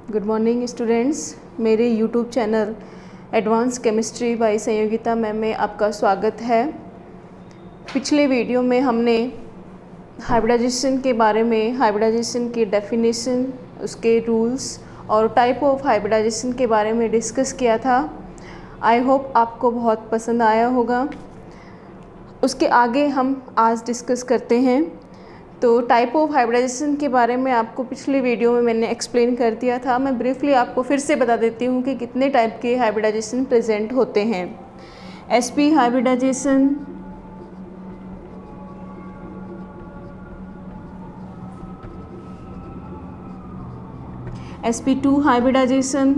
Good morning students. मेरे YouTube channel advance chemistry by Sanyogita ma'am में आपका स्वागत है। पिछले वीडियो में हमने हाइब्रिडाइजेशन के बारे में, हाइब्रिडाइजेशन की डेफिनेशन, उसके रूल्स और टाइप ऑफ हाइब्रिडाइजेशन के बारे में डिस्कस किया था। आई होप आपको बहुत पसंद आया होगा। उसके आगे हम आज डिस्कस करते हैं। तो टाइप ऑफ हाइब्रिडाइजेशन के बारे में आपको पिछली वीडियो में मैंने एक्सप्लेन कर दिया था। मैं ब्रीफली आपको फिर से बता देती हूँ कि कितने टाइप के हाइब्रिडाइजेशन प्रेजेंट होते हैं। sp hybridisation, sp2 hybridisation,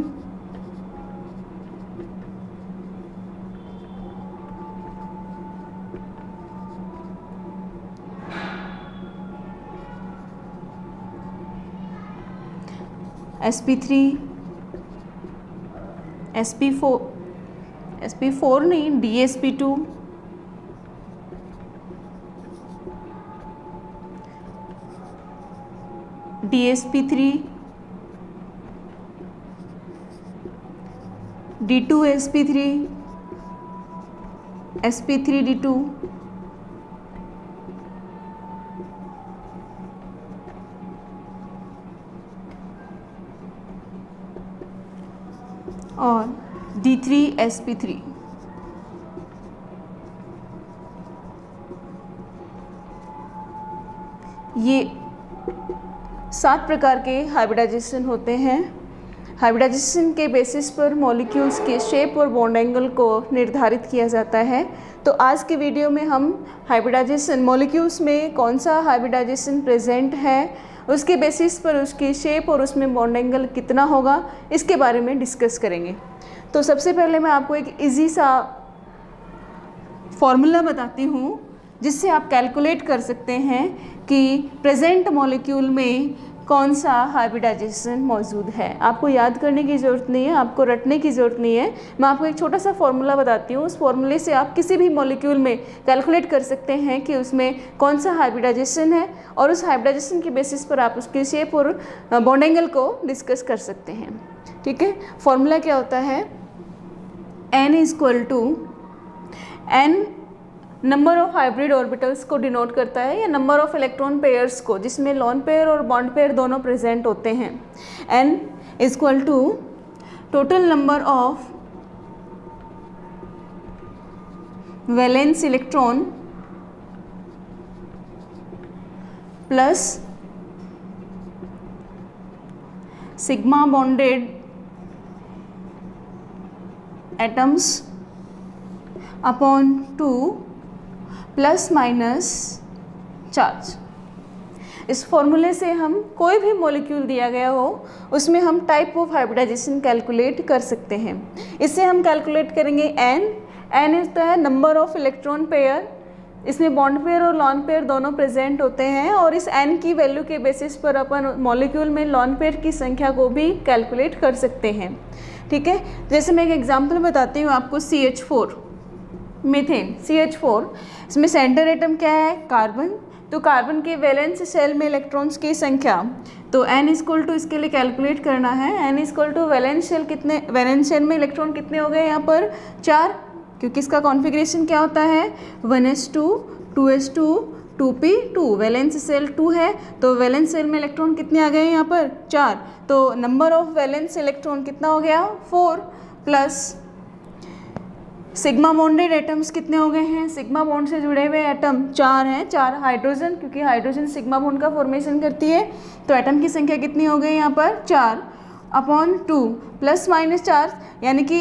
sp3, sp4 नहीं, dsp2, dsp3, d2sp3, sp3d2, और d3sp3। ये 7 प्रकार के हाइब्रिडाइजेशन होते हैं। हाइब्रिडाइजेशन के बेसिस पर मॉलिक्यूल्स के शेप और बॉन्ड एंगल को निर्धारित किया जाता है। तो आज के वीडियो में हम हाइब्रिडाइजेशन, मॉलिक्यूल्स में कौन सा हाइब्रिडाइजेशन प्रेजेंट है, उसके बेसिस पर उसकी शेप और उसमें बॉन्ड एंगल कितना होगा, इसके बारे में डिस्कस करेंगे। तो सबसे पहले मैं आपको एक इजी सा फॉर्मूला बताती हूँ जिससे आप कैलकुलेट कर सकते हैं कि प्रेजेंट मॉलिक्यूल में कौन सा हाइब्रिडाइजेशन मौजूद है। आपको याद करने की ज़रूरत नहीं है, आपको रटने की ज़रूरत नहीं है। मैं आपको एक छोटा सा फॉर्मूला बताती हूँ। उस फॉर्मूले से आप किसी भी मॉलिक्यूल में कैलकुलेट कर सकते हैं कि उसमें कौन सा हाइब्रिडाइजेशन है, और उस हाइब्रिडाइजेशन के बेसिस पर आप उसकी शेप और बॉन्ड एंगल को डिस्कस कर सकते हैं। ठीक है, फॉर्मूला क्या होता है? n equal to n number of hybrid orbitals को डिनोट करता है, या नंबर ऑफ इलेक्ट्रॉन पेयर्स को, जिसमें लोन पेयर और बॉन्ड पेयर दोनों प्रेजेंट होते हैं। n equal to total number of valence electron plus sigma bonded atoms upon 2 plus minus charge. इस फॉर्मूले से हम कोई भी मॉलिक्यूल दिया गया हो उसमें हम टाइप ऑफ हाइब्रिडाइजेशन कैलकुलेट कर सकते हैं। इससे हम कैलकुलेट करेंगे n होता है नंबर ऑफ इलेक्ट्रॉन पेयर, इसमें बॉन्ड पेयर और लॉन पेयर दोनों प्रेजेंट होते हैं, और इस n की वैल्यू के बेसिस पर अपन मॉलिक्यूल में लॉन पेयर की संख्या को भी कैलकुलेट कर सकते हैं। ठीक है, जैसे मैं एक एग्जांपल बताती हूँ आपको। CH4 मीथेन, CH4, इसमें सेंटर एटम क्या है? कार्बन। तो कार्बन के वैलेंस शेल में इलेक्ट्रॉन्स की संख्या, तो n इक्वल टू, इसके लिए कैलकुलेट करना है, n equal to valence shell कितने, वैलेंस शेल में इलेक्ट्रॉन कितने हो गए यहाँ पर? 4, क्योंकि इसका कॉन्फ़िगरेशन क्या होता है? 1s2 2s2 2p2। Valence shell 2 है तो वैलेंस शेल में इलेक्ट्रॉन कितने आ गए यहाँ पर? 4। तो नंबर ऑफ वैलेंस इलेक्ट्रॉन कितना हो गया? 4, प्लस सिग्मा बॉन्डेड एटम्स कितने हो गए हैं? सिग्मा बॉन्ड से जुड़े हुए एटम 4 हैं, 4 हाइड्रोजन, क्योंकि हाइड्रोजन सिग्मा बॉन्ड का फॉर्मेशन करती है। तो एटम की संख्या कितनी हो गई यहाँ पर? 4 अपॉन 2 प्लस माइनस चार्ज, यानी कि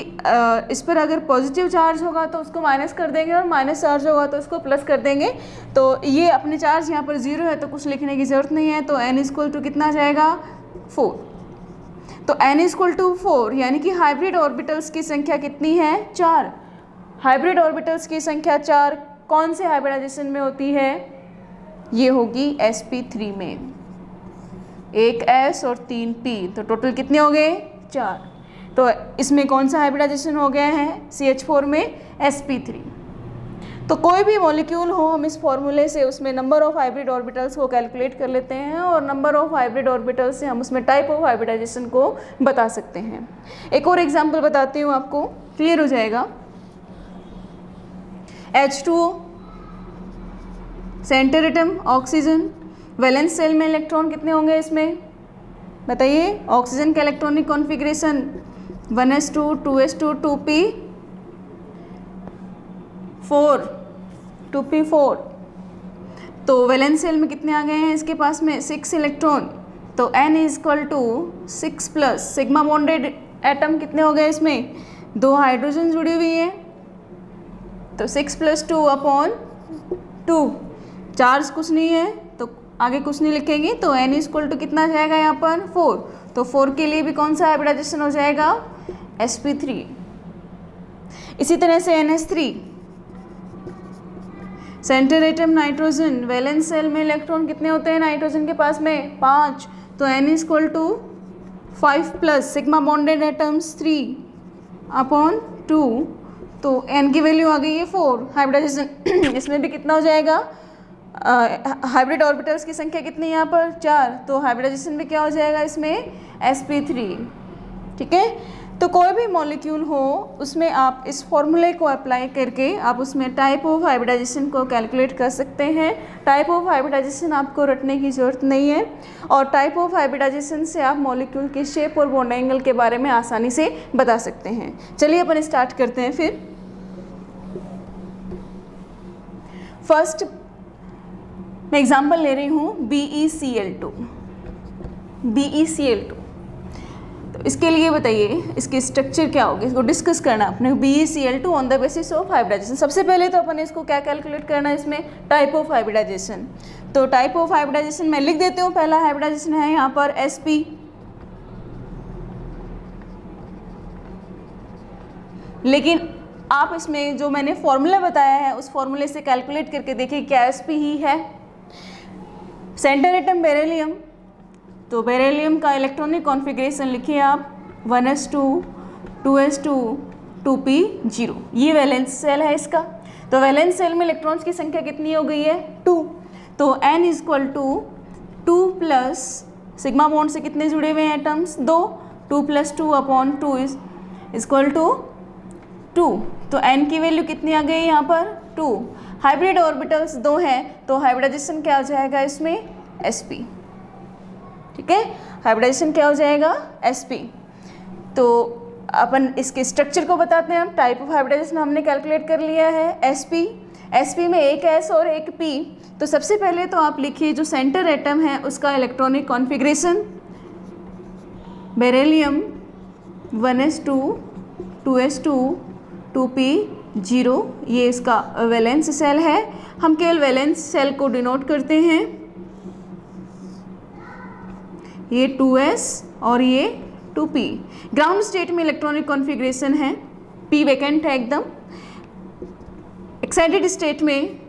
इस पर अगर पॉजिटिव चार्ज होगा तो उसको माइनस कर देंगे, और माइनस चार्ज होगा तो उसको प्लस कर देंगे। तो ये अपने चार्ज यहाँ पर 0 है तो कुछ लिखने की ज़रूरत नहीं है। तो n इक्वल टू कितना जाएगा? 4। तो n इक्वल टू 4, यानी कि हाइब्रिड ऑर्बिटल्स की संख्या कितनी है? 4। हाइब्रिड ऑर्बिटल्स की संख्या 4 कौन से हाइब्रिडाइजेशन में होती है? ये होगी sp3 में, 1 s और 3 p, तो टोटल कितने हो गए? 4। तो इसमें कौन सा हाइब्रिडाइजेशन हो गया है? CH4 में sp3। तो कोई भी मॉलिक्यूल हो, हम इस फॉर्मूले से उसमें नंबर ऑफ हाइब्रिड ऑर्बिटल्स को कैलकुलेट कर लेते हैं और नंबर ऑफ हाइब्रिड ऑर्बिटल्स से हम उसमें टाइप ऑफ हाइब्रिडाइजेशन को बता सकते हैं। एक और एग्जांपल बताती हूँ, आपको क्लियर हो जाएगा। H2O, centre atom oxygen, valence shell में इलेक्ट्रॉन कितने होंगे इसमें बताइए? ऑक्सीजन का electronic configuration 1s2 2s2 2p4 2p4। तो वैलेंस सेल में कितने आ गए हैं इसके पास में? 6 इलेक्ट्रॉन। तो n equal to 6 plus sigma bonded atom कितने हो गए इसमें? 2 हाइड्रोजन जुड़ी हुई है, तो 6 + 2 अपॉन 2। चार्ज कुछ नहीं है तो आगे कुछ नहीं लिखेंगे, तो n इक्वल टू कितना जाएगा यहाँ पर? 4। तो 4 के लिए भी कौन सा हाइब्रिडाइजेशन हो जाएगा? sp3। इसी तरह से NH3, centre atom nitrogen, valence shell में इलेक्ट्रॉन कितने होते हैं नाइट्रोजन के पास में? 5। तो n equal to 5 plus sigma bonded atoms 3 upon 2। तो n की वैल्यू आ गई है 4। हाइब्रिडाइजेशन इसमें भी कितना हो जाएगा? हाइब्रिड ऑर्बिटल्स की संख्या कितनी है यहाँ पर? 4। तो हाइब्रिडाइजेशन में क्या हो जाएगा इसमें? sp3। ठीक है। तो कोई भी मॉलिक्यूल हो उसमें आप इस फॉर्मूले को अप्लाई करके आप उसमें टाइप ऑफ हाइब्रिडाइजेशन को कैलकुलेट कर सकते हैं। टाइप ऑफ हाइब्रिडाइजेशन आपको रटने की ज़रूरत नहीं है और टाइप ऑफ हाइब्रिडाइजेशन से आप मॉलिक्यूल के शेप और बॉन्ड एंगल के बारे में आसानी से बता सकते हैं। चलिए अपन स्टार्ट करते हैं। फिर फर्स्ट मैं एग्जाम्पल ले रही हूँ BeCl2। BeCl2, तो इसके लिए बताइए इसकी स्ट्रक्चर क्या होगी, इसको डिस्कस करना अपने। BeCl2 on the basis of hybridization. सबसे पहले तो अपन इसको क्या कैलकुलेट करना है इसमें? Type of hybridization. तो टाइप ऑफ हाइब्रिडाइजेशन मैं लिख देती हूँ। पहला हाइब्रिडाइजेशन है यहाँ पर sp। लेकिन आप इसमें जो मैंने फॉर्मूला बताया है उस फॉर्मूले से कैलकुलेट करके देखिए क्या sp ही है। सेंटर एटम बेरिलियम, तो बेरिलियम का इलेक्ट्रॉनिक कॉन्फ़िगरेशन लिखिए आप 1s2 2s2 2p0। ये वैलेंस सेल है इसका। तो वैलेंस सेल में इलेक्ट्रॉन्स की संख्या कितनी हो गई है? 2। तो n equal to 2 plus sigma bond से कितने जुड़े हुए हैं एटम्स? 2। 2 + 2 upon 2 equal to 2। तो n की वैल्यू कितनी आ गई यहाँ पर? 2। हाइब्रिड ऑर्बिटल्स 2 हैं तो हाइब्रिडाइजेशन क्या हो जाएगा इसमें? sp। ठीक है, हाइब्रिडाइजेशन क्या हो जाएगा? sp। तो अपन इसके स्ट्रक्चर को बताते हैं। हम टाइप ऑफ हाइब्रिडाइजेशन हमने कैलकुलेट कर लिया है sp में एक s और एक p। तो सबसे पहले तो आप लिखिए जो सेंटर एटम है उसका electronic configuration. Beryllium 1s2 2s2 2p0, ये इसका वैलेंस सेल है। हम केवल वैलेंस सेल को डिनोट करते हैं। ये 2s और ये 2p। ग्राउंड स्टेट में इलेक्ट्रॉनिक कॉन्फ़िगरेशन है, p वैकेंट है एकदम। एक्साइटेड स्टेट में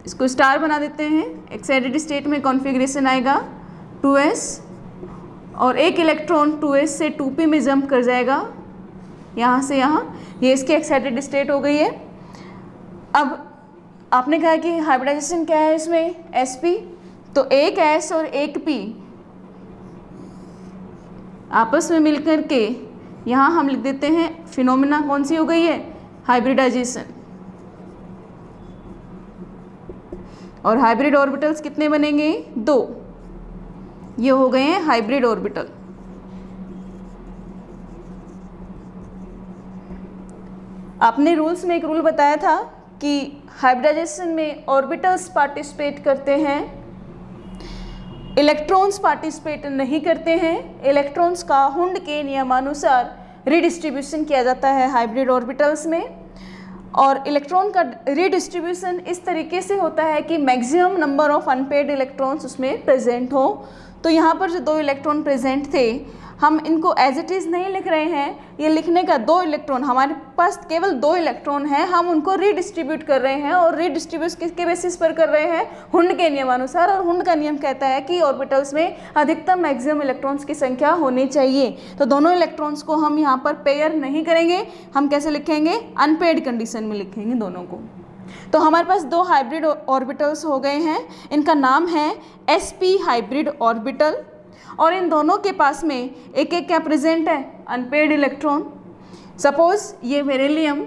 इसको स्टार बना देते हैं। एक्साइटेड स्टेट में कॉन्फ़िगरेशन आएगा 2s और एक इलेक्ट्रॉन 2s से 2p में जंप कर जाएगा यहाँ से यहाँ। ये इसकी एक्साइटेड स्टेट हो गई है। अब आपने कहा कि हाइब्रिडाइजेशन क्या है इसमें? sp। तो एक s और एक p आपस में मिलकर के यहाँ हम लिख देते हैं फिनोमेना कौन सी हो गई है? हाइब्रिडाइजेशन। और हाइब्रिड ऑर्बिटल्स कितने बनेंगे? 2। ये हो गए हैं हाइब्रिड ऑर्बिटल। आपने रूल्स में एक रूल बताया था कि हाइब्रिडाइजेशन में ऑर्बिटल्स पार्टिसिपेट करते हैं, इलेक्ट्रॉन्स पार्टिसिपेट नहीं करते हैं। इलेक्ट्रॉन्स का हुंड के नियमानुसार रीडिस्ट्रीब्यूशन किया जाता है हाइब्रिड ऑर्बिटल्स में। और इलेक्ट्रॉन का रीडिस्ट्रीब्यूशन इस तरीके से होता है कि maximum number of unpaired electrons उसमें प्रेजेंट हो। तो यहाँ पर जो 2 इलेक्ट्रॉन प्रेजेंट थे, हम इनको एज इट इज़ नहीं लिख रहे हैं। ये लिखने का 2 इलेक्ट्रॉन, हमारे पास केवल 2 इलेक्ट्रॉन हैं, हम उनको रीडिस्ट्रीब्यूट कर रहे हैं। और रीडिस्ट्रीब्यूट किसके बेसिस पर कर रहे हैं? हुंड के नियमानुसार। और हुंड का नियम कहता है कि ऑर्बिटल्स में अधिकतम मैक्सिमम इलेक्ट्रॉन्स की संख्या होनी चाहिए। तो दोनों इलेक्ट्रॉन्स को हम यहाँ पर पेयर नहीं करेंगे, हम कैसे लिखेंगे? अनपेड कंडीशन में लिखेंगे दोनों को। तो हमारे पास दो हाइब्रिड ऑर्बिटल्स हो गए हैं, इनका नाम है sp हाइब्रिड ऑर्बिटल, और इन दोनों के पास में एक एक क्या प्रेजेंट है, अनपेयर्ड इलेक्ट्रॉन। सपोज ये बेरिलियम,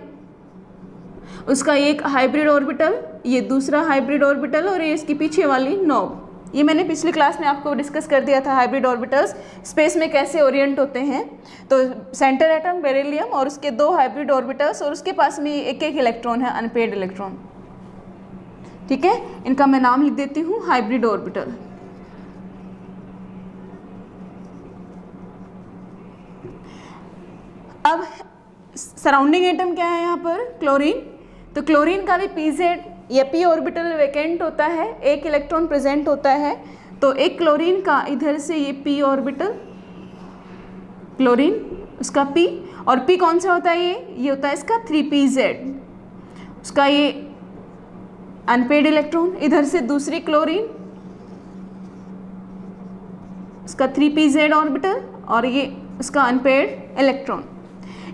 उसका एक हाइब्रिड ऑर्बिटल, ये दूसरा हाइब्रिड ऑर्बिटल, और ये इसकी पीछे वाली नॉब। ये मैंने पिछली क्लास में आपको डिस्कस कर दिया था, हाइब्रिड ऑर्बिटल्स स्पेस में कैसे ओरिएंट होते हैं। तो सेंटर एटम बेरिलियम और उसके दो हाइब्रिड ऑर्बिटल्स, और उसके पास में एक एक इलेक्ट्रॉन है, अनपेयर्ड इलेक्ट्रॉन। ठीक है, इनका मैं नाम लिख देती हूँ, हाइब्रिड ऑर्बिटल। अब सराउंडिंग एटम क्या है यहाँ पर, क्लोरीन। तो क्लोरीन का भी pz या p ऑर्बिटल वैकेंट होता है, एक इलेक्ट्रॉन प्रेजेंट होता है। तो एक क्लोरीन का इधर से ये p ऑर्बिटल, क्लोरीन उसका p, और p कौन सा होता है, ये होता है इसका 3pz, उसका ये अनपेयर्ड इलेक्ट्रॉन। इधर से दूसरी क्लोरीन, उसका 3pz ऑर्बिटल, और ये उसका अनपेयर्ड इलेक्ट्रॉन।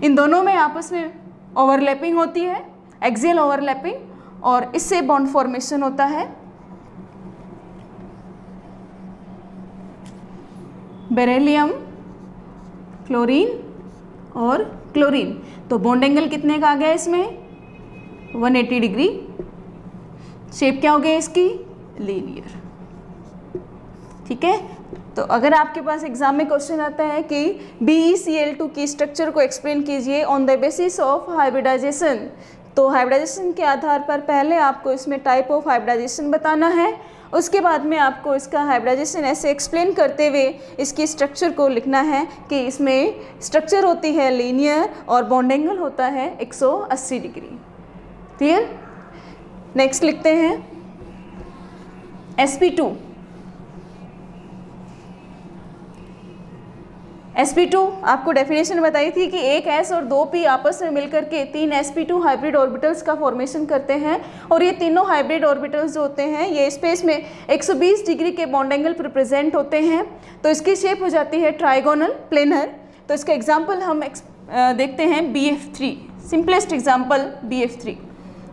इन दोनों में आपस में ओवरलैपिंग होती है, एक्सियल ओवरलैपिंग, और इससे बॉन्ड फॉर्मेशन होता है। बेरिलियम, क्लोरीन और क्लोरीन, तो बॉन्ड एंगल कितने का आ गया इसमें, 180 डिग्री। शेप क्या हो गया इसकी, लीनियर। ठीक है, तो अगर आपके पास एग्जाम में क्वेश्चन आता है कि BeCl2 की स्ट्रक्चर को एक्सप्लेन कीजिए on the basis of hybridization, तो हाइब्रिडाइजेशन के आधार पर पहले आपको इसमें टाइप ऑफ हाइब्रिडाइजेशन बताना है, उसके बाद में आपको इसका हाइब्रिडाइजेशन ऐसे एक्सप्लेन करते हुए इसकी स्ट्रक्चर को लिखना है कि इसमें स्ट्रक्चर होती है लीनियर और बॉन्ड एंगल होता है 180 डिग्री। क्लियर। नेक्स्ट लिखते हैं sp2। sp2 आपको डेफिनेशन बताई थी कि एक s और दो p आपस में मिलकर के तीन sp2 हाइब्रिड ऑर्बिटल्स का फॉर्मेशन करते हैं, और ये तीनों हाइब्रिड ऑर्बिटल्स जो होते हैं ये स्पेस में 120 डिग्री के बॉन्ड एंगल पर प्रेजेंट होते हैं। तो इसकी शेप हो जाती है ट्राइगोनल प्लेनर। तो इसका एग्जाम्पल हम देखते हैं BF3, simplest example BF3।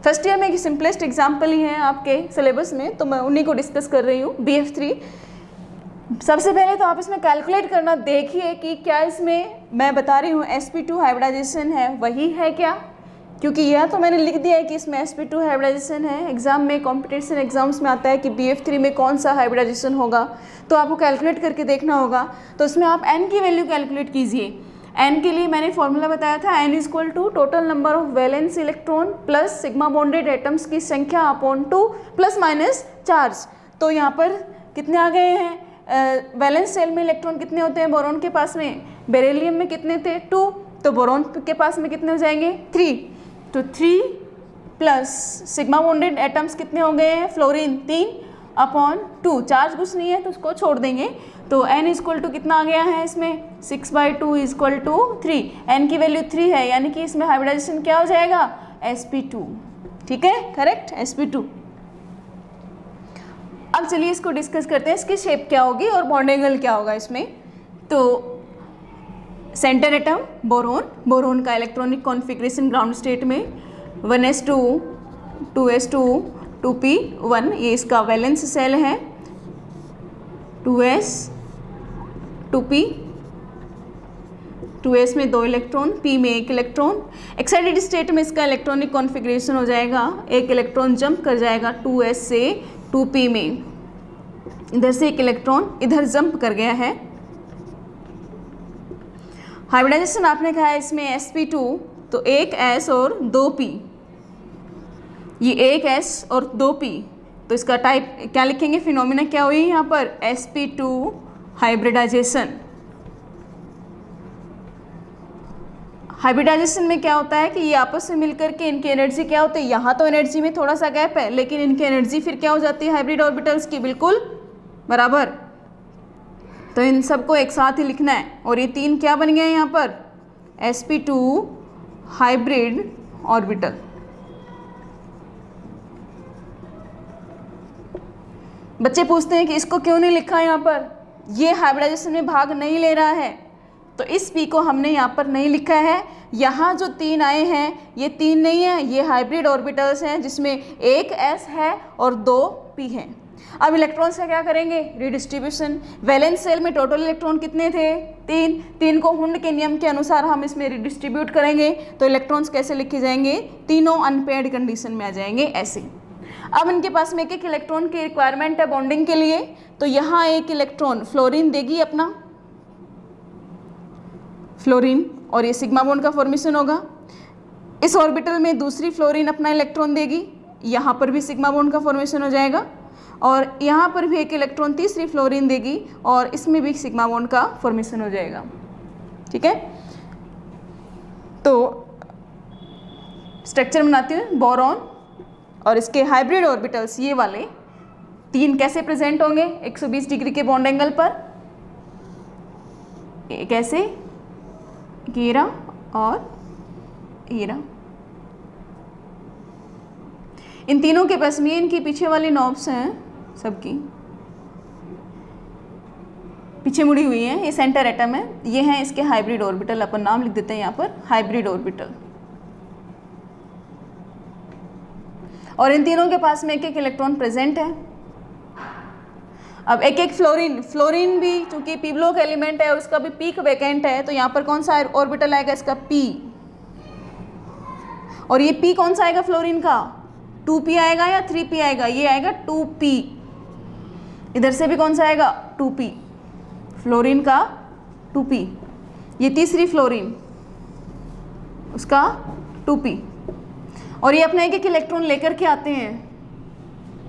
First year में ये सिंपलेस्ट एग्जाम्पल ही है आपके सिलेबस में, तो मैं उन्हीं को डिस्कस कर रही हूँ। BF3 सबसे पहले तो आप इसमें कैलकुलेट करना देखिए कि क्या इसमें मैं बता रही हूँ sp2 हाइब्रिडाइजेशन है वही है क्या, क्योंकि यह तो मैंने लिख दिया है कि इसमें sp2 हाइब्रिडाइजेशन है। एग्जाम में कॉम्पिटिशन एग्जाम्स में आता है कि BF3 में कौन सा हाइब्रिडाइजेशन होगा, तो आपको कैलकुलेट करके देखना होगा। तो इसमें आप n की वैल्यू कैलकुलेट कीजिए। n के लिए मैंने फॉर्मूला बताया था, n equal to total number of valence electron plus sigma bonded atoms की संख्या अपॉन 2 प्लस माइनस चार्ज। तो यहाँ पर कितने आ गए हैं, वैलेंस शेल में इलेक्ट्रॉन कितने होते हैं बोरॉन के पास में, बेरिलियम में कितने थे 2, तो बोरॉन के पास में कितने हो जाएंगे 3, तो 3 प्लस सिग्मा बॉन्डेड एटम्स कितने हो गए हैं, फ्लोरीन 3 अपॉन 2, चार्ज कुछ नहीं है तो उसको छोड़ देंगे। तो n इक्वल टू कितना आ गया है इसमें 6/2 इक्वल टू 3, n की वैल्यू 3 है, यानी कि इसमें हाइब्रिडाइजेशन क्या हो जाएगा sp2। ठीक है, करेक्ट sp2। अब चलिए इसको डिस्कस करते हैं, इसकी शेप क्या होगी और बॉन्ड एंगल क्या होगा इसमें। तो सेंटर एटम बोरोन, बोरोन का इलेक्ट्रॉनिक कॉन्फ़िगरेशन ग्राउंड स्टेट में 1s2 2s2 2p1, ये इसका वैलेंस सेल है, 2s 2p, 2s में 2 इलेक्ट्रॉन, p में 1 इलेक्ट्रॉन। एक्साइटेड स्टेट में इसका इलेक्ट्रॉनिक कॉन्फ़िगरेशन हो जाएगा, एक इलेक्ट्रॉन जंप कर जाएगा 2s से 2p में, इधर से एक इलेक्ट्रॉन इधर जंप कर गया है। हाइब्रिडाइजेशन आपने कहा है इसमें sp2, तो एक s और 2p, ये एक s और 2p, तो इसका टाइप क्या लिखेंगे, फिनोमिना क्या हुई यहाँ पर sp2 हाइब्रिडाइजेशन। हाइब्रिडाइजेशन में क्या होता है कि ये आपस में मिलकर के इनकी एनर्जी क्या होती है, यहाँ तो एनर्जी में थोड़ा सा गैप है, लेकिन इनकी एनर्जी फिर क्या हो जाती है हाइब्रिड ऑर्बिटल्स की बिल्कुल बराबर। तो इन सबको एक साथ ही लिखना है, और ये तीन क्या बन गए यहाँ पर sp2 हाइब्रिड ऑर्बिटल। बच्चे पूछते हैं कि इसको क्यों नहीं लिखा यहाँ पर, ये हाइब्रिडाइजेशन में भाग नहीं ले रहा है, तो इस p को हमने यहाँ पर नहीं लिखा है। यहाँ जो 3 आए हैं ये 3 नहीं है, ये हाइब्रिड ऑर्बिटल्स हैं जिसमें एक s है और 2 p हैं। अब इलेक्ट्रॉन्स का क्या करेंगे, रिडिस्ट्रीब्यूशन। वैलेंस शेल में टोटल इलेक्ट्रॉन कितने थे, 3 को हुंड के नियम के अनुसार हम इसमें रिडिस्ट्रीब्यूट करेंगे तो इलेक्ट्रॉन्स कैसे लिखे जाएंगे, तीनों अनपेयर्ड कंडीशन में आ जाएंगे ऐसे। अब इनके पास में एक इलेक्ट्रॉन की रिक्वायरमेंट है बॉन्डिंग के लिए, तो यहाँ एक इलेक्ट्रॉन फ्लोरीन देगी अपना, फ्लोरीन, और ये सिग्मा बॉन्ड का फॉर्मेशन होगा। इस ऑर्बिटल में दूसरी फ्लोरीन अपना इलेक्ट्रॉन देगी, यहाँ पर भी सिग्मा बॉन्ड का फॉर्मेशन हो जाएगा, और यहाँ पर भी एक इलेक्ट्रॉन तीसरी फ्लोरीन देगी और इसमें भी सिग्मा बॉन्ड का फॉर्मेशन हो जाएगा। ठीक है, तो स्ट्रक्चर बनाती हूँ बोरॉन, और इसके हाइब्रिड ऑर्बिटल्स ये वाले 3 कैसे प्रेजेंट होंगे, 120 डिग्री के बॉन्ड एंगल पर, कैसे, येरा और येरा। इन तीनों के पास में इनकी पीछे वाली नॉब्स हैं, सबकी पीछे मुड़ी हुई है, ये सेंटर एटम है, ये हैं इसके हाइब्रिड ऑर्बिटल, अपन नाम लिख देते हैं यहाँ पर हाइब्रिड ऑर्बिटल। और इन तीनों के पास में एक इलेक्ट्रॉन प्रेजेंट है। अब एक फ्लोरीन भी चूंकि पी ब्लॉक एलिमेंट है और उसका भी पीक वैकेंट है, तो यहाँ पर कौन सा ऑर्बिटल आएगा, इसका p, और ये p कौन सा आएगा फ्लोरीन का, 2p आएगा या 3p आएगा, ये आएगा 2p। इधर से भी कौन सा आएगा, 2p, फ्लोरीन का 2p। ये तीसरी फ्लोरीन, उसका 2p, और ये अपना एक इलेक्ट्रॉन लेकर के आते हैं,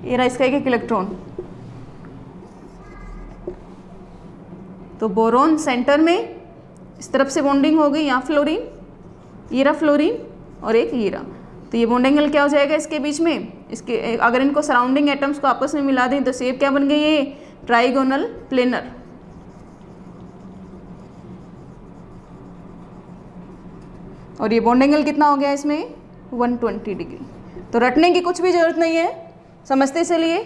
ये रहा इसका एक इलेक्ट्रॉन। तो बोरोन सेंटर में इस तरफ से बॉन्डिंग हो गई, यहाँ फ्लोरीन, ये रहा फ्लोरीन और एक ये रहा, तो ये बॉन्ड एंगल क्या हो जाएगा इसके बीच में, इसके अगर इनको सराउंडिंग एटम्स को आपस में मिला दें तो शेप क्या बन गई, ये ट्राइगोनल प्लेनर। और ये बॉन्ड एंगल कितना हो गया इसमें, 120 डिग्री। तो रटने की कुछ भी जरूरत नहीं है, समझते चलिए।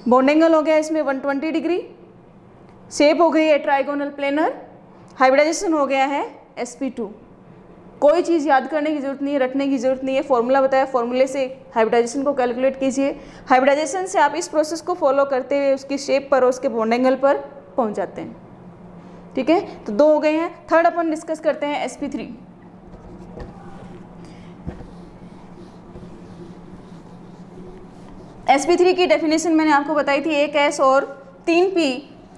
बॉन्ड एंगल हो गया इसमें 120 डिग्री, शेप हो गई है ट्राइगोनल प्लेनर, हाइब्रिडाइजेशन हो गया है sp2। कोई चीज़ याद करने की जरूरत नहीं है, रटने की जरूरत नहीं है, फॉर्मूला बताया, फॉर्मूले से हाइब्रिडाइजेशन को कैलकुलेट कीजिए। हाइब्रिडाइजेशन से आप इस प्रोसेस को फॉलो करते हुए उसकी शेप पर और उसके बॉन्ड एंगल पर पहुंच जाते हैं। ठीक है, तो 2 हो गए हैं। थर्ड अपन डिस्कस करते हैं sp3। sp3 की डेफिनेशन मैंने आपको बताई थी, एक s और 3p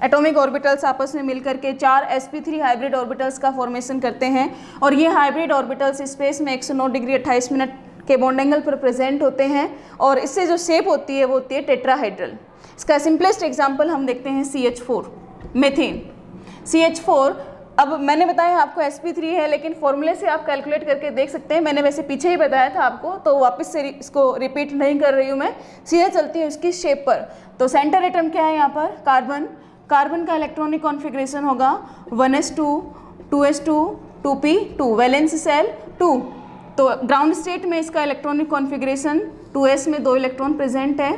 एटॉमिक ऑर्बिटल्स आपस में मिलकर के 4 sp3 हाइब्रिड ऑर्बिटल्स का फॉर्मेशन करते हैं, और ये हाइब्रिड ऑर्बिटल्स स्पेस में 109 डिग्री 28 मिनट के बॉन्ड एंगल पर प्रेजेंट होते हैं, और इससे जो शेप होती है वो होती है टेट्राहाइड्रल। इसका सिंपलेस्ट एग्जांपल हम देखते हैं CH4, मेथेन। CH4, अब मैंने बताया आपको sp3 है, लेकिन फॉर्मूले से आप कैलकुलेट करके देख सकते हैं, मैंने वैसे पीछे ही बताया था आपको, तो वापस से इसको रिपीट नहीं कर रही हूँ मैं, सीधे चलती हूँ इसकी शेप पर। तो सेंटर एटम क्या है यहाँ पर, कार्बन। कार्बन का इलेक्ट्रॉनिक कॉन्फ़िगरेशन होगा 1s2, 2s2, 2p2, valence shell 2। तो ग्राउंड स्टेट में इसका इलेक्ट्रॉनिक कॉन्फ़िगरेशन 2s में 2 इलेक्ट्रॉन प्रेजेंट है,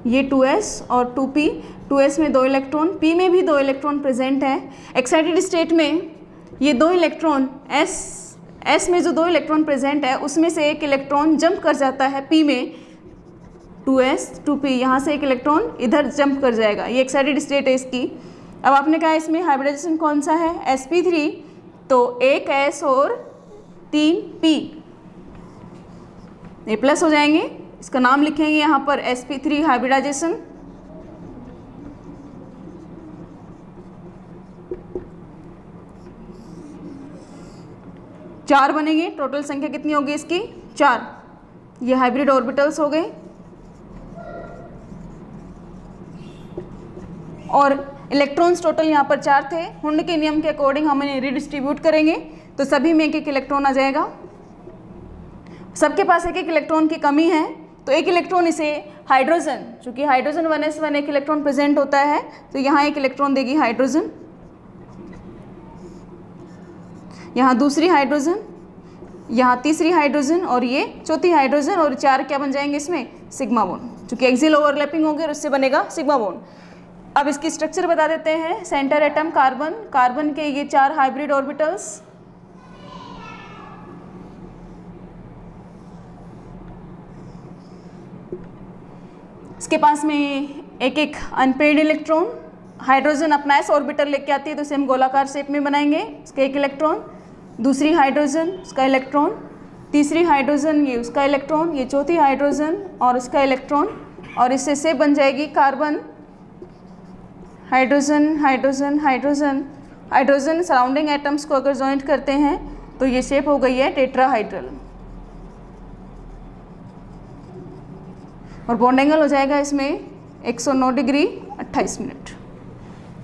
ये 2s और 2p, 2s में 2 इलेक्ट्रॉन, p में भी 2 इलेक्ट्रॉन प्रेजेंट है। एक्साइटेड स्टेट में ये 2 इलेक्ट्रॉन s में जो 2 इलेक्ट्रॉन प्रेजेंट है उसमें से एक इलेक्ट्रॉन जंप कर जाता है p में, 2s 2p, यहाँ से एक इलेक्ट्रॉन इधर जंप कर जाएगा, ये एक्साइटेड स्टेट है इसकी। अब आपने कहा इसमें हाइब्रिडाइजेशन कौन सा है, sp3, तो एक s और 3p, ये प्लस हो जाएंगे, इसका नाम लिखेंगे यहाँ पर sp3 हाइब्रिडाइजेशन। चार बनेंगे, टोटल संख्या कितनी होगी इसकी, 4। ये हाइब्रिड ऑर्बिटल्स हो गए, और इलेक्ट्रॉन्स टोटल यहाँ पर 4 थे। हुंड के नियम के अकॉर्डिंग हम इन्हें रिडिस्ट्रीब्यूट करेंगे तो सभी में एक इलेक्ट्रॉन आ जाएगा। सबके पास एक इलेक्ट्रॉन की कमी है, तो एक इलेक्ट्रॉन इसे हाइड्रोजन, चूंकि हाइड्रोजन 1s1 एक इलेक्ट्रॉन प्रेजेंट होता है, तो यहाँ एक इलेक्ट्रॉन देगी हाइड्रोजन, यहाँ दूसरी हाइड्रोजन, यहाँ तीसरी हाइड्रोजन, और ये चौथी हाइड्रोजन, और 4 क्या बन जाएंगे इसमें, सिग्मा बॉन्ड, चूंकि एक्सियल ओवरलैपिंग होगी और उससे बनेगा सिग्मा बॉन्ड। अब इसकी स्ट्रक्चर बता देते हैं। सेंटर एटम कार्बन, कार्बन के ये 4 हाइब्रिड ऑर्बिटल्स, इसके पास में एक एक अनपेयर्ड इलेक्ट्रॉन, हाइड्रोजन अपना एस ऑर्बिटल लेके आती है तो इसे हम गोलाकार शेप में बनाएंगे, इसका एक इलेक्ट्रॉन, दूसरी हाइड्रोजन उसका इलेक्ट्रॉन, तीसरी हाइड्रोजन ये उसका इलेक्ट्रॉन, ये चौथी हाइड्रोजन और उसका इलेक्ट्रॉन, और इससे शेप बन जाएगी carbon, hydrogen hydrogen hydrogen hydrogen. Surrounding atoms को अगर जॉइंट करते हैं तो ये शेप हो गई है टेट्राहाइड्रल, और बॉन्ड एंगल हो जाएगा इसमें 109 डिग्री 28 मिनट।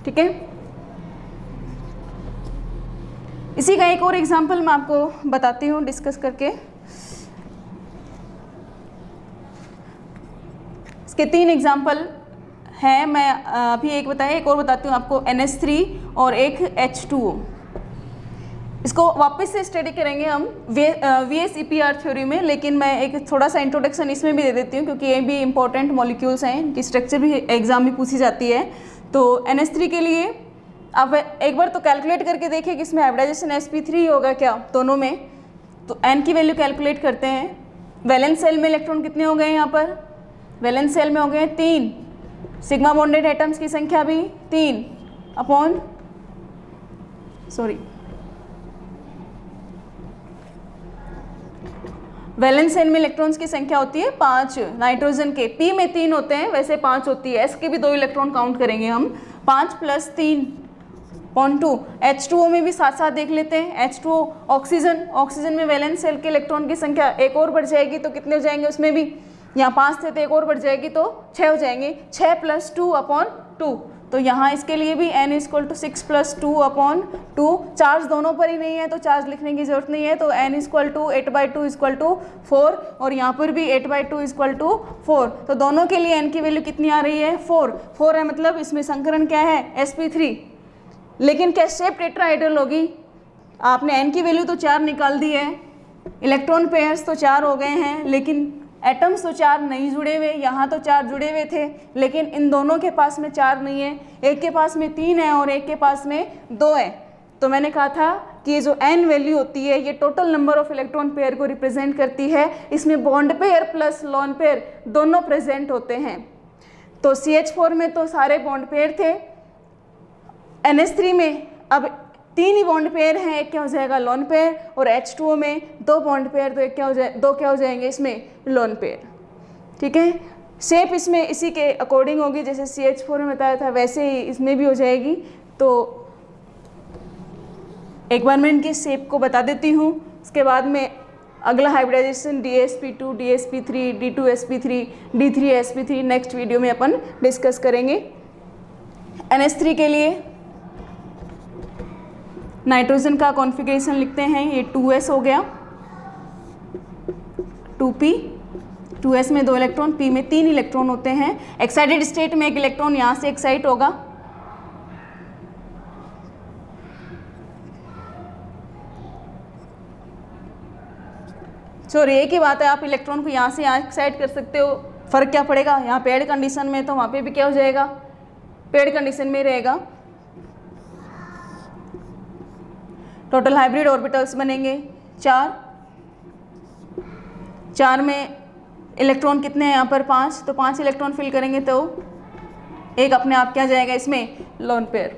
ठीक है, इसी का एक और एग्जांपल मैं आपको बताती हूँ डिस्कस करके। इसके 3 एग्जांपल हैं, मैं अभी एक बताया, एक और बताती हूँ आपको, NH3 और एक H2O। इसको वापस से स्टडी करेंगे हम VSEPR थ्योरी में, लेकिन मैं एक थोड़ा सा इंट्रोडक्शन इसमें भी दे देती हूँ क्योंकि ये भी इंपॉर्टेंट मॉलिक्यूल्स हैं, इनकी स्ट्रक्चर भी एग्जाम में पूछी जाती है। तो NH3 के लिए अब एक बार तो कैलकुलेट करके देखिए कि इसमें हाइब्रिडाइजेशन sp3 होगा क्या दोनों में। तो n की वैल्यू कैलकुलेट करते हैं। वैलेंस सेल में इलेक्ट्रॉन कितने हो गए यहाँ पर? वैलेंस सेल में हो गए 3, सिग्मा बॉन्डेड एटम्स की संख्या भी 3 अपॉन वैलेंस सेल में इलेक्ट्रॉन्स की संख्या होती है 5, नाइट्रोजन के p में 3 होते हैं, वैसे 5 होती है, s के भी 2 इलेक्ट्रॉन काउंट करेंगे हम, 5 + 3/2। H2O में भी साथ साथ देख लेते हैं। H2O ऑक्सीजन, ऑक्सीजन में वैलेंस सेल के इलेक्ट्रॉन की संख्या एक और बढ़ जाएगी तो कितने हो जाएंगे उसमें भी, यहाँ 5 थे तो एक और बढ़ जाएगी तो 6 हो जाएंगे, 6 + 2/2। तो यहाँ इसके लिए भी n = 6 + 2/2। चार्ज दोनों पर ही नहीं है तो चार्ज लिखने की जरूरत नहीं है, तो n = 8/2 = 4, और यहाँ पर भी 8/2 = 4। तो दोनों के लिए n की वैल्यू कितनी आ रही है? 4 है, मतलब इसमें संकरण क्या है? sp3। लेकिन क्या शेप टेट्राहाइड्रल होगी? आपने n की वैल्यू तो 4 निकाल दी है, इलेक्ट्रॉन पेयर्स तो 4 हो गए हैं, लेकिन एटम्स तो 4 नहीं जुड़े हुए, यहाँ तो 4 जुड़े हुए थे, लेकिन इन दोनों के पास में 4 नहीं है, एक के पास में 3 है और एक के पास में 2 है। तो मैंने कहा था कि ये जो n वैल्यू होती है ये total number of electron pair को रिप्रेजेंट करती है, इसमें bond pair plus lone pair दोनों प्रेजेंट होते हैं। तो CH4 में तो सारे बॉन्ड पेयर थे, NH3 में अब 3 ही बॉन्ड पेयर हैं, एक क्या हो जाएगा? लोन पेयर, और H2O में 2 बॉन्ड पेयर तो एक क्या हो जाए, 2 क्या हो जाएंगे इसमें? Lone pair. ठीक है, शेप इसमें इसी के अकॉर्डिंग होगी, जैसे CH4 में बताया था वैसे ही इसमें भी हो जाएगी। तो एक बार मैं इनके शेप को बता देती हूँ, उसके बाद में अगला hybridisation DsP2, DsP3, D2sp3, D3sp3 next video में अपन डिस्कस करेंगे। NH3 के लिए नाइट्रोजन का कॉन्फ़िगरेशन लिखते हैं, ये 2s हो गया, 2p, 2s में 2 इलेक्ट्रॉन, p में 3 इलेक्ट्रॉन होते हैं। एक्साइटेड स्टेट में एक इलेक्ट्रॉन यहाँ से एक्साइट होगा, सॉरी एक ही बात है, आप इलेक्ट्रॉन को यहाँ से यहाँ एक्साइट कर सकते हो, फर्क क्या पड़ेगा? यहाँ पेयर्ड कंडीशन में तो वहाँ पे भी क्या हो जाएगा? पेयर्ड कंडीशन में रहेगा। टोटल हाइब्रिड ऑर्बिटल्स बनेंगे 4 में इलेक्ट्रॉन कितने हैं यहाँ पर? 5, तो 5 इलेक्ट्रॉन फिल करेंगे तो एक अपने आप क्या जाएगा इसमें? Lone pair.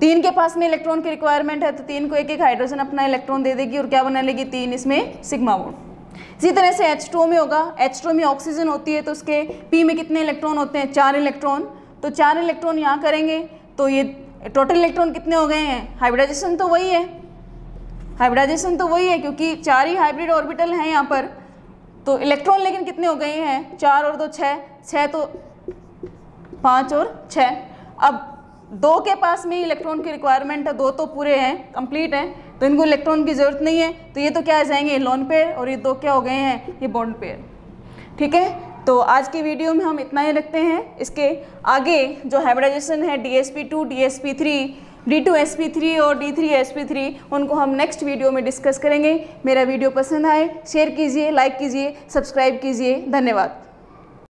3 के पास में इलेक्ट्रॉन की रिक्वायरमेंट है तो 3 को एक एक हाइड्रोजन अपना इलेक्ट्रॉन दे देगी और क्या बना लेगी? 3 इसमें सिग्मा बॉन्ड। इसी तरह से H2O में होगा, H2O में ऑक्सीजन होती है तो उसके P में कितने इलेक्ट्रॉन होते हैं? 4 इलेक्ट्रॉन, तो 4 इलेक्ट्रॉन यहाँ करेंगे तो ये टोटल इलेक्ट्रॉन कितने हो गए हैं? हाइब्रिडाइजेशन तो वही है, हाइब्रिडाइजेशन तो वही है क्योंकि 4 ही हाइब्रिड ऑर्बिटल हैं यहाँ पर, तो इलेक्ट्रॉन लेकिन कितने हो गए हैं? 4 और 2 6, 6 तो 5 और 6। अब 2 के पास में इलेक्ट्रॉन की रिक्वायरमेंट है, 2 तो पूरे हैं, कंप्लीट है, तो इनको इलेक्ट्रॉन की ज़रूरत नहीं है, तो ये तो क्या आ जाएंगे? लोन पेयर, और ये 2 क्या हो गए हैं? ये बॉन्ड पेयर। ठीक है, तो आज की वीडियो में हम इतना ही रखते हैं। इसके आगे जो हाइब्रिडाइजेशन है DsP2, DsP3, D2sp3 और D3sp3, उनको हम नेक्स्ट वीडियो में डिस्कस करेंगे। मेरा वीडियो पसंद आए शेयर कीजिए, लाइक कीजिए, सब्सक्राइब कीजिए। धन्यवाद।